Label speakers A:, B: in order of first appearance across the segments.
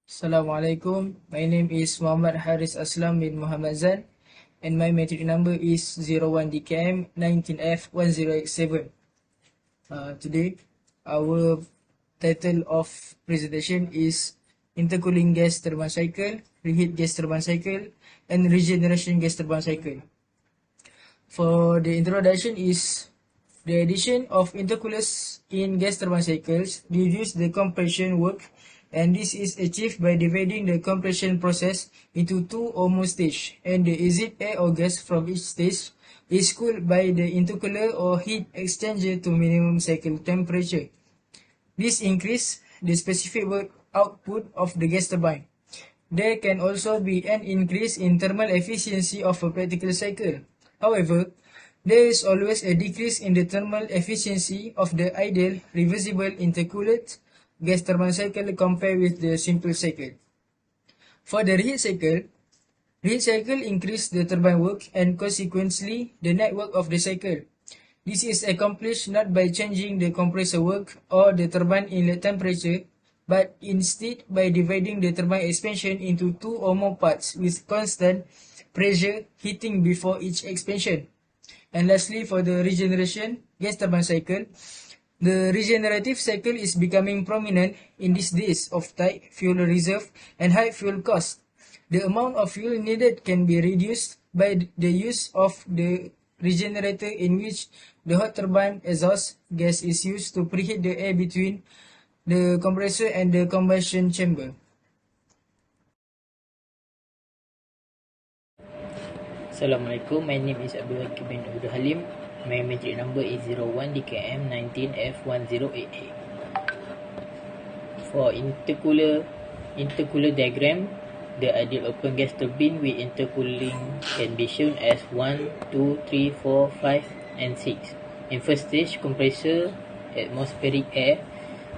A: Assalamualaikum. My name is Muhammad Haris Aslam bin Muhammad Zan, and my metric number is 01DKM 19F1087. Today, our title of presentation is Intercooling Gas Turbine Cycle, Reheat Gas Turbine Cycle, and Regeneration Gas Turbine Cycle. For the introduction is the addition of intercoolers in gas turbine cycles reduce the compression work, and this is achieved by dividing the compression process into two or more stages, and the exit air or gas from each stage is cooled by the intercooler or heat exchanger to minimum cycle temperature. This increases the specific work output of the gas turbine. There can also be an increase in thermal efficiency of a practical cycle. However, there is always a decrease in the thermal efficiency of the ideal reversible intercooled gas turbine cycle compared with the simple cycle. For the reheat cycle increases the turbine work and consequently the net work of the cycle. This is accomplished not by changing the compressor work or the turbine inlet temperature, but instead by dividing the turbine expansion into two or more parts with constant pressure heating before each expansion. And lastly, for the regeneration gas turbine cycle, the regenerative cycle is becoming prominent in these days of tight fuel reserve and high fuel cost. The amount of fuel needed can be reduced by the use of the regenerator, in which the hot turbine exhaust gas is used to preheat the air between the compressor and the combustion chamber.
B: Assalamualaikum, my name is Abdul bin Abdul Halim. My metric number is 01DKM 19F1088. For intercooler diagram, the ideal open gas turbine with intercooling can be shown as 1, 2, 3, 4, 5, and 6. In first stage, compressor atmospheric air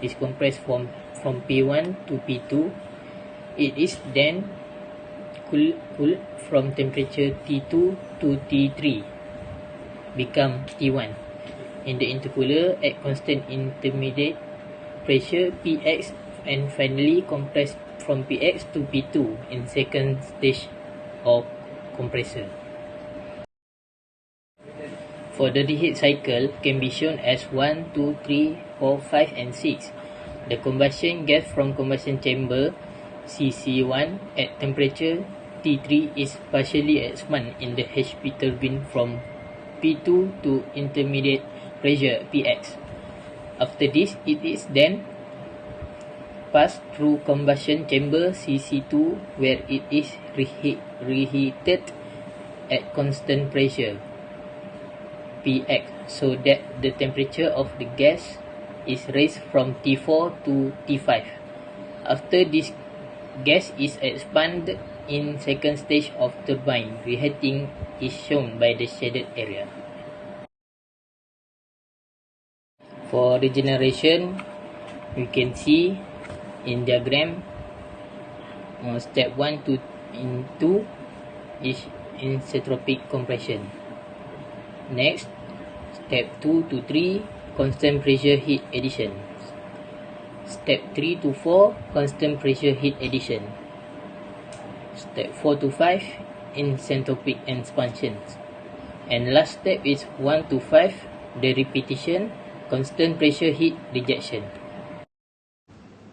B: is compressed from P1 to P2. It is then cooled from temperature T2 to T3, become T1. In the intercooler at constant intermediate pressure Px, and finally compressed from Px to P2 in second stage of compressor. For the reheat cycle can be shown as 1, 2, 3, 4, 5, and 6. The combustion gas from combustion chamber CC1 at temperature T3 is partially expanded in the HP turbine from P2 to intermediate pressure Px. After this, it is then passed through combustion chamber CC2, where it is reheated at constant pressure Px, so that the temperature of the gas is raised from T4 to T5. After this gas is expanded in second stage of turbine, reheating is shown by the shaded area. For regeneration, we can see in diagram step 1 to 2 is isentropic compression. Next, step 2 to 3 constant pressure heat addition. Step 3 to 4 constant pressure heat addition. Step 4 to 5 isentropic expansions. And last step is 1 to 5, the repetition, constant pressure heat rejection.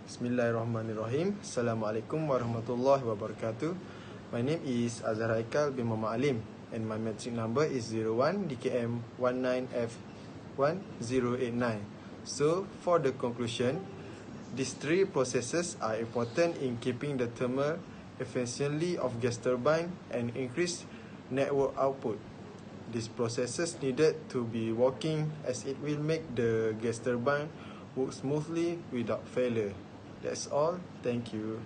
C: Bismillahirrahmanirrahim. Assalamualaikum warahmatullahi wabarakatuh. My name is Azhar Haikal bin Muhammad Alim, and my metric number is 01DKM19F1089. So, for the conclusion, these three processes are important in keeping the thermal efficiency of gas turbine and increase network output. These processes needed to be working, as it will make the gas turbine work smoothly without failure. That's all. Thank you.